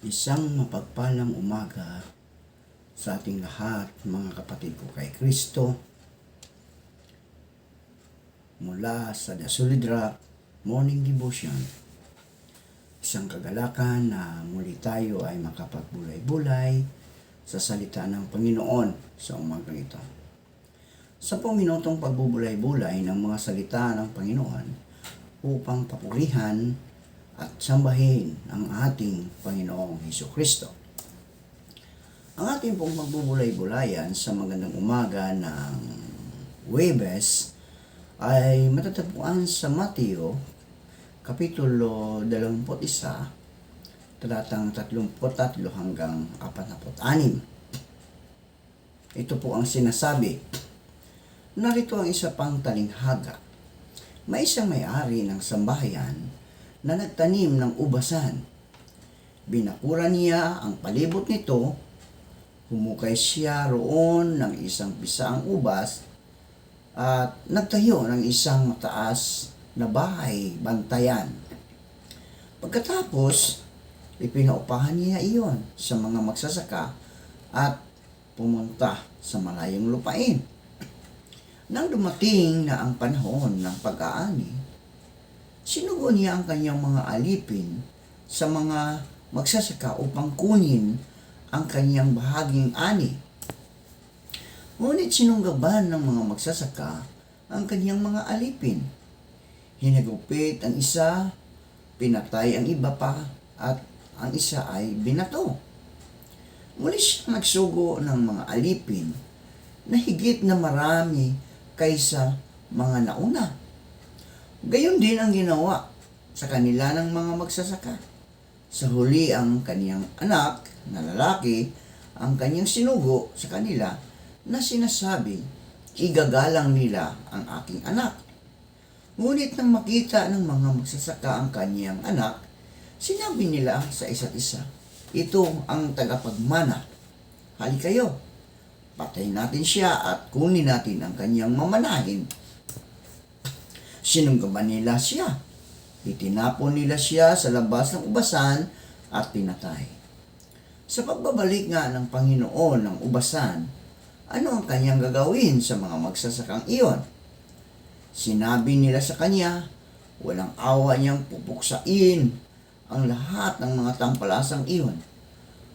Isang mapagpalang umaga sa ating lahat, mga kapatid ko kay Kristo, mula sa The Solid Rock Morning Devotion. Isang kagalakan na muli tayo ay makapagbulay-bulay sa salita ng Panginoon sa umagang ito. Sa minutong pagbubulay-bulay ng mga salita ng Panginoon upang papurihan at sambahin ang ating Panginoong Hesukristo. Ang ating pong magbubulay-bulayan sa magandang umaga ng Huwebes ay matatagpuan sa Mateo, Kapitulo 21, talatang 33 hanggang 46. Ito po ang sinasabi. Narito ang isa pang talinghaga. May isang may-ari ng sambahayan na nagtanim ng ubasan. Binakura niya ang palibot nito, humukay siya roon ng isang pisaang ubas at nagtayo ng isang mataas na bahay bantayan. Pagkatapos, ipinaupahan niya iyon sa mga magsasaka at pumunta sa malayong lupain. Nang dumating na ang panahon ng pag-aani, sinugo niya ang kanyang mga alipin sa mga magsasaka upang kunin ang kanyang bahaging ani. Ngunit sinunggaban ng mga magsasaka ang kanyang mga alipin. Hinagupit ang isa, pinatay ang iba pa, at ang isa ay binato. Muli siya nagsugo ng mga alipin na higit na marami kaysa mga nauna. Gayon din ang ginawa sa kanila ng mga magsasaka. Sa huli ang kaniyang anak na lalaki ang kaniyang sinugo sa kanila na sinasabi, igagalang nila ang aking anak. Ngunit nang makita ng mga magsasaka ang kaniyang anak, sinabi nila sa isa't isa, ito ang tagapagmana. Hali kayo, patayin natin siya at kunin natin ang kaniyang mamanahin. Sinunggaban nila siya. Itinapon nila siya sa labas ng ubasan at pinatay. Sa pagbabalik nga ng Panginoon ng ubasan, ano ang kanyang gagawin sa mga magsasakang iyon? Sinabi nila sa kanya, walang awa niyang pupuksain ang lahat ng mga tampalasang iyon.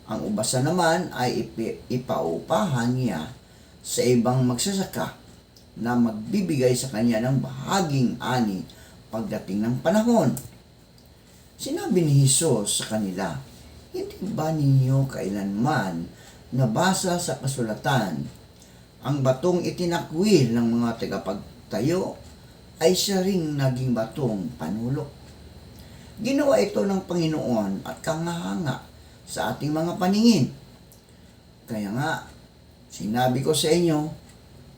Ang ubasan naman ay ipaupahan niya sa ibang magsasaka na magbibigay sa kanya ng bahaging ani pagdating ng panahon. Sinabi ni Jesus sa kanila, hindi ba ninyo kailanman nabasa sa kasulatan, ang batong itinakwil ng mga tagapagtayo ay siya ring naging batong panulok. Ginawa ito ng Panginoon at kangahanga sa ating mga paningin. Kaya nga, sinabi ko sa inyo,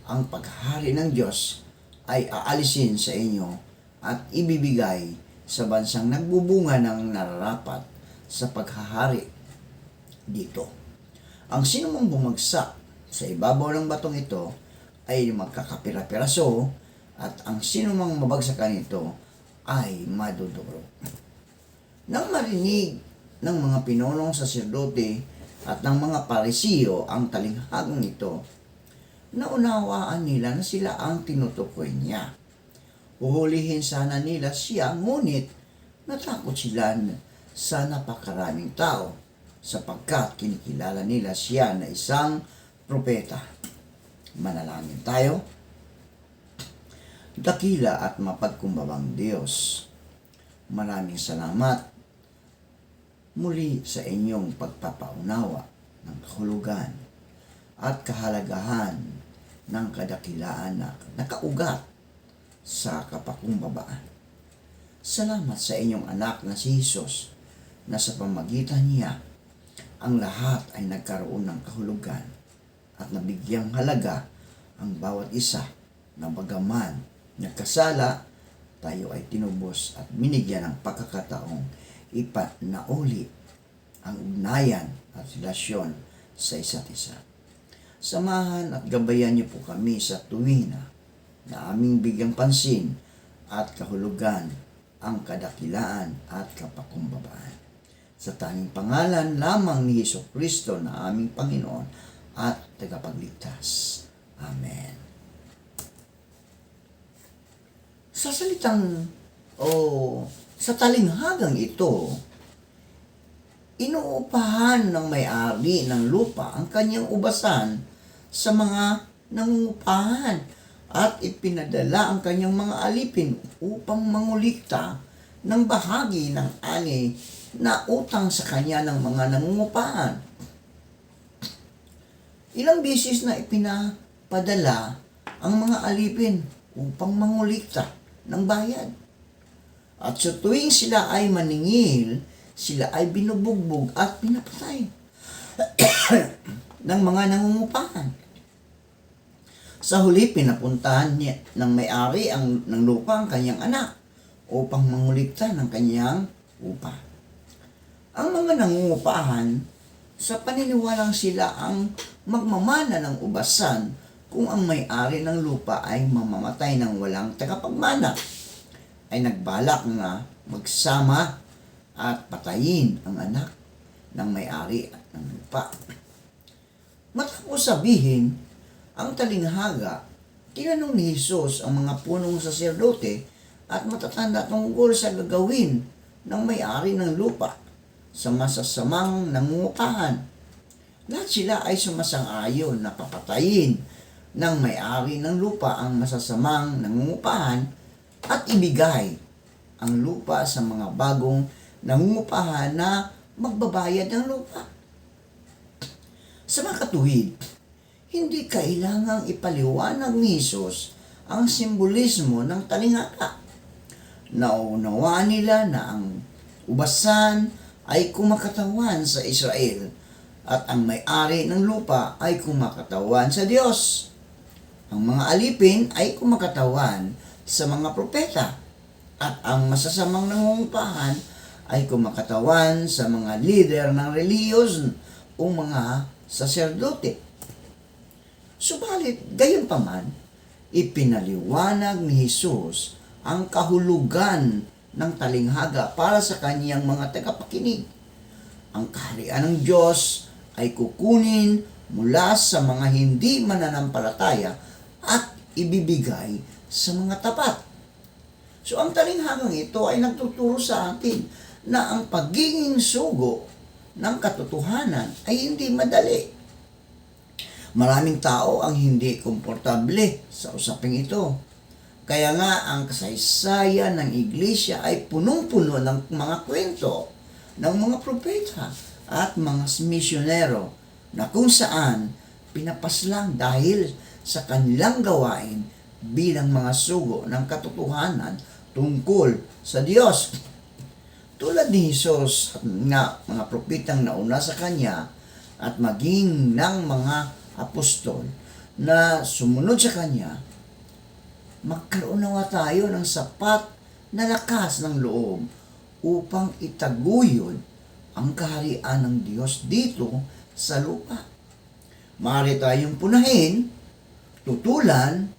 ang paghahari ng Diyos ay aalisin sa inyo at ibibigay sa bansang nagbubunga ng nararapat sa paghahari dito. Ang sinumang bumagsak sa ibabaw ng batong ito ay magkakapira-piraso at ang sinumang mabagsakan nito ay madudurog. Nang marinig ng mga pinunong saserdote at ng mga parisiyo ang talinghagang ito, naunawaan nila na sila ang tinutukoy niya. Uhulihin sana nila siya, ngunit natakot sila sa napakaraming tao sapagkat kinikilala nila siya na isang propeta. Manalangin tayo. Dakila at mapagkumbabang Diyos, maraming salamat muli sa inyong pagpapaunawa ng kahulugan at kahalagahan ng kadakilaan na nakaugat sa kapakumbabaan. Salamat sa inyong anak na si Jesus na sa pamagitan niya ang lahat ay nagkaroon ng kahulugan at nabigyang halaga ang bawat isa na bagaman nagkasala, tayo ay tinubos at binigyan ng pagkakataong ipanauli ang ugnayan at relasyon sa isa't isa. Samahan at gabayan niyo po kami sa tuwina na aming bigyang pansin at kahulugan ang kadakilaan at kapakumbabaan. sa tanging pangalan lamang ni Jesucristo na aming Panginoon at tagapagligtas. Amen. Sa salitang sa talinghagang ito, inuupahan ng may-ari ng lupa ang kanyang ubasan sa mga nangungupahan at ipinadala ang kanyang mga alipin upang mangulikta ng bahagi ng ani na utang sa kanya ng mga nangungupahan. Ilang beses na ipinapadala ang mga alipin upang mangulikta ng bayad. At sa tuwing sila ay maningil, sila ay binubugbog at pinapatay ng mga nangungupahan. Sa huli, pinapuntahan niya ng may-ari ng lupa ang kanyang anak upang mangulikta ng kanyang upa. Ang mga nangungupahan, sa paniniwalang sila ang magmamana ng ubasan kung ang may-ari ng lupa ay mamamatay ng walang tagapagmana, ay nagbalak nga magsama at patayin ang anak ng may-ari ng lupa. Matapos sabihin ang talinghaga, tinanong ni Jesus ang mga punong saserdote at matatanda tungkol sa gagawin ng may-ari ng lupa sa masasamang nangungupahan. Lahat sila ay sumasang-ayon na papatayin ng may-ari ng lupa ang masasamang nangungupahan at ibigay ang lupa sa mga bagong nangungupahan na magbabayad ng lupa. Sa mga katuwid, hindi kailangang ipaliwanag ni Jesus ang simbolismo ng talinghaga. Naunawaan nila na ang ubasan ay kumakatawan sa Israel at ang may-ari ng lupa ay kumakatawan sa Diyos. Ang mga alipin ay kumakatawan sa mga propeta at ang masasamang nangungupahan ay kumakatawan sa mga lider ng relihiyon o mga saserdote. Subalit, gayunpaman, ipinaliwanag ni Jesus ang kahulugan ng talinghaga para sa kaniyang mga tagapakinig. Ang kaharian ng Diyos ay kukunin mula sa mga hindi mananampalataya at ibibigay sa mga tapat. So ang talinghagang ito ay nagtuturo sa atin na ang pagiging sugo ng katotohanan ay hindi madali. Maraming tao ang hindi komportable sa usaping ito. Kaya nga ang kasaysayan ng iglesia ay punong-puno ng mga kwento ng mga propeta at mga misyonero na kung saan pinapaslang dahil sa kanilang gawain bilang mga sugo ng katotohanan tungkol sa Diyos. Tulad ni Jesus at nga mga propetang nauna sa kanya at maging ng mga apostol na sumunod sa kanya, magkaroon nawa tayo ng sapat na lakas ng loob upang itaguyod ang kaharian ng Diyos dito sa lupa. Maaari tayong punahin, tutulan,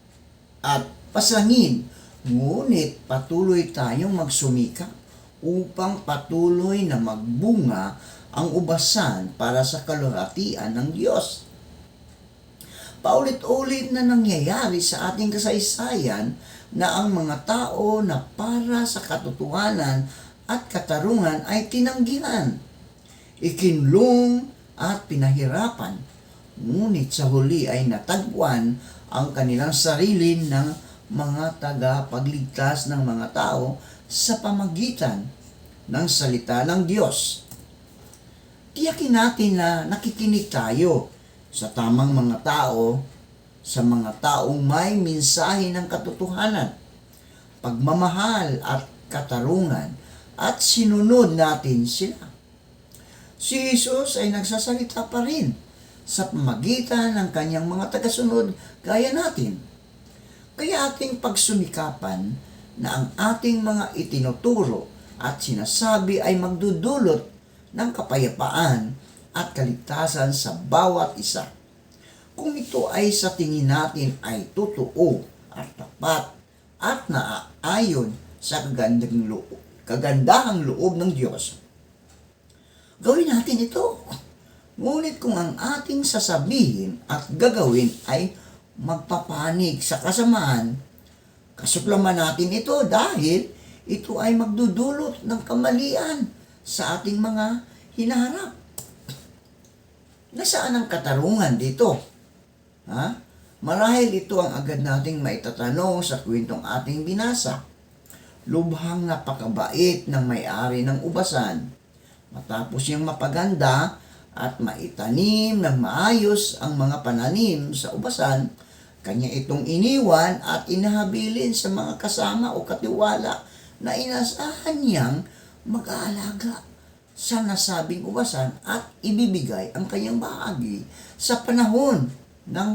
at pasangin, ngunit patuloy tayong magsumikap upang patuloy na magbunga ang ubasan para sa kalwalhatian ng Diyos. Paulit-ulit na nangyayari sa ating kasaysayan na ang mga tao na para sa katotohanan at katarungan ay tinanggihan, ikinlong at pinahirapan, ngunit sa huli ay natagpuan ang kanilang sarili ng mga tagapagligtas ng mga tao sa pamagitan ng salita ng Diyos. Tiyakin natin na nakikinig tayo sa tamang mga tao, sa mga taong may mensahe ng katotohanan, pagmamahal at katarungan, at sinunod natin sila. Si Jesus ay nagsasalita pa rin sa pamagitan ng kanyang mga tagasunod gaya natin. Kaya ating pagsumikapan na ang ating mga itinuturo at sinasabi ay magdudulot ng kapayapaan at kaligtasan sa bawat isa. Kung ito ay sa tingin natin ay totoo at tapat at naaayon sa kagandahang loob ng Diyos. gawin natin ito. Ngunit kung ang ating sasabihin at gagawin ay magpapanig sa kasamaan, kasuklaman natin ito dahil ito ay magdudulot ng kamalian sa ating mga hinaharap. Nasaan ang katarungan dito? Ha? Marahil ito ang agad nating maitatanong sa kwentong ating binasa. Lubhang napakabait ng may-ari ng ubasan. Matapos niyang mapaganda at maitanim ng maayos ang mga pananim sa ubasan, kanya itong iniwan at inahabilin sa mga kasama o katiwala na inasahan niyang mag-aalaga sa nasabing ubasan at ibibigay ang kanyang bahagi sa panahon ng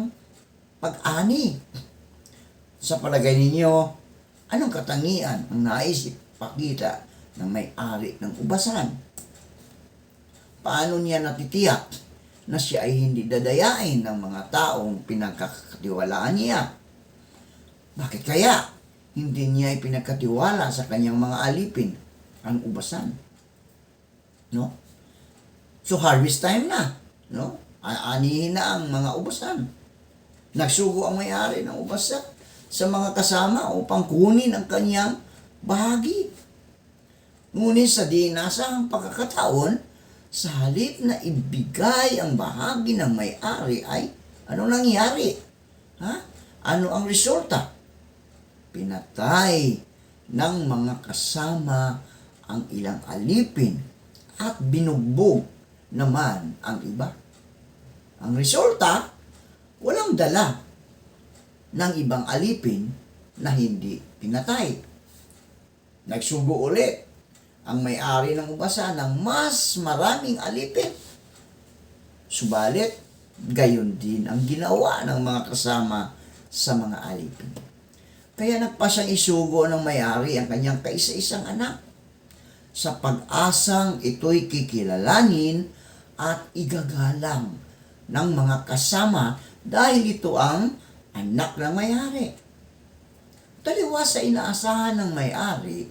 pag-ani. Sa palagay ninyo, anong katangian ang nais ipakita ng may-ari ng ubasan? Paano niya natitiyak na siya ay hindi dadayain ng mga taong pinagkakatiwalaan niya? Bakit kaya hindi niya ipinagkatiwala sa kanyang mga alipin ang ubasan? No? So harvest time na, no? Aanihin na ang mga ubasan. Nagsugo ang may-ari ng ubasan sa mga kasama upang kunin ang kanyang bahagi. Ngunit sa di inasahang pagkakataon, sa halip na ibigay ang bahagi ng may-ari ay ano nangyari? Ha? Ano ang resulta? Pinatay ng mga kasama ang ilang alipin at binugbog naman ang iba. Ang resulta, walang dala ng ibang alipin na hindi pinatay. Nagsugo ulit ang may-ari ng ubasan ng mas maraming alipin. Subalit, gayon din ang ginawa ng mga kasama sa mga alipin. Kaya nagpasyang isugo ng may-ari ang kanyang kaisa-isang anak sa pag-asang ito'y kikilalanin at igagalang ng mga kasama dahil ito ang anak ng may-ari. Taliwas sa inaasahan ng may-ari,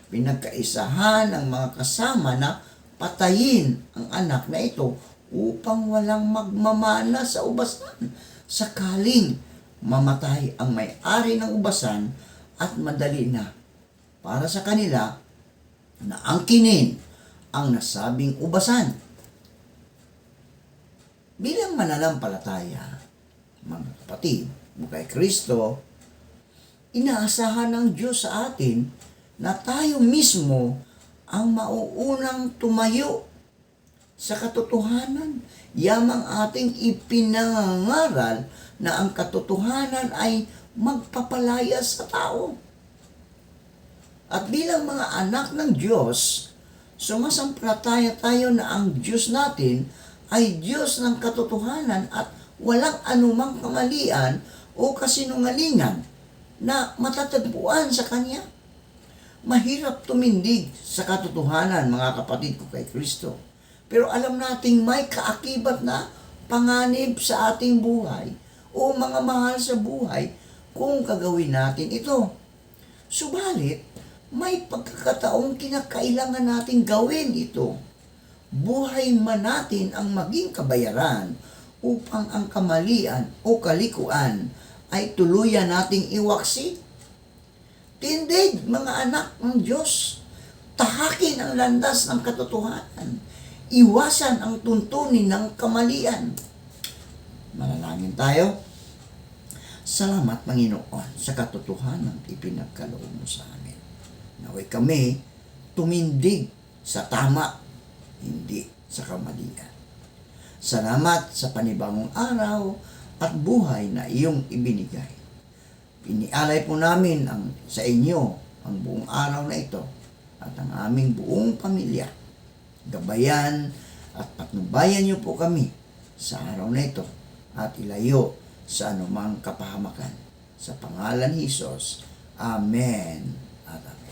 pinagkaisahan ng mga kasama na patayin ang anak na ito upang walang magmamana sa ubasan sakaling mamatay ang may-ari ng ubasan at madali na para sa kanila na angkinin ang nasabing ubasan. Bilang mananampalataya, mga kapatid, kay Kristo, inaasahan ng Diyos sa atin na tayo mismo ang mauunang tumayo sa katotohanan. Yamang ating ipinangaral na ang katotohanan ay magpapalaya sa tao. At bilang mga anak ng Diyos, sumasampalataya tayo na ang Diyos natin ay Diyos ng katotohanan at walang anumang kamalian o kasinungalingan na matatagpuan sa Kanya. Mahirap tumindig sa katotohanan, mga kapatid ko kay Kristo. Pero alam nating may kaakibat na panganib sa ating buhay o mga mahal sa buhay kung gagawin natin ito. Subalit, may pagkakataong kinakailangan nating gawin ito. Buhay man natin ang maging kabayaran upang ang kamalian o kalikuan ay tuluyan nating iwaksi. Tindig, mga anak ng Diyos, tahakin ang landas ng katotohanan. Iwasan ang tuntunin ng kamalian. Manalangin tayo. Salamat, Panginoon, sa katotohanan ipinagkaloob mo sa amin. Naway kami tumindig sa tama, hindi sa kamalian. Salamat sa panibagong araw at buhay na iyong ibinigay. Inialay po namin sa inyo ang buong araw na ito at ang aming buong pamilya. Gabayan at patnubayan niyo po kami sa araw na ito at ilayo sa anumang kapahamakan. Sa pangalan ni Jesus. Amen at amen.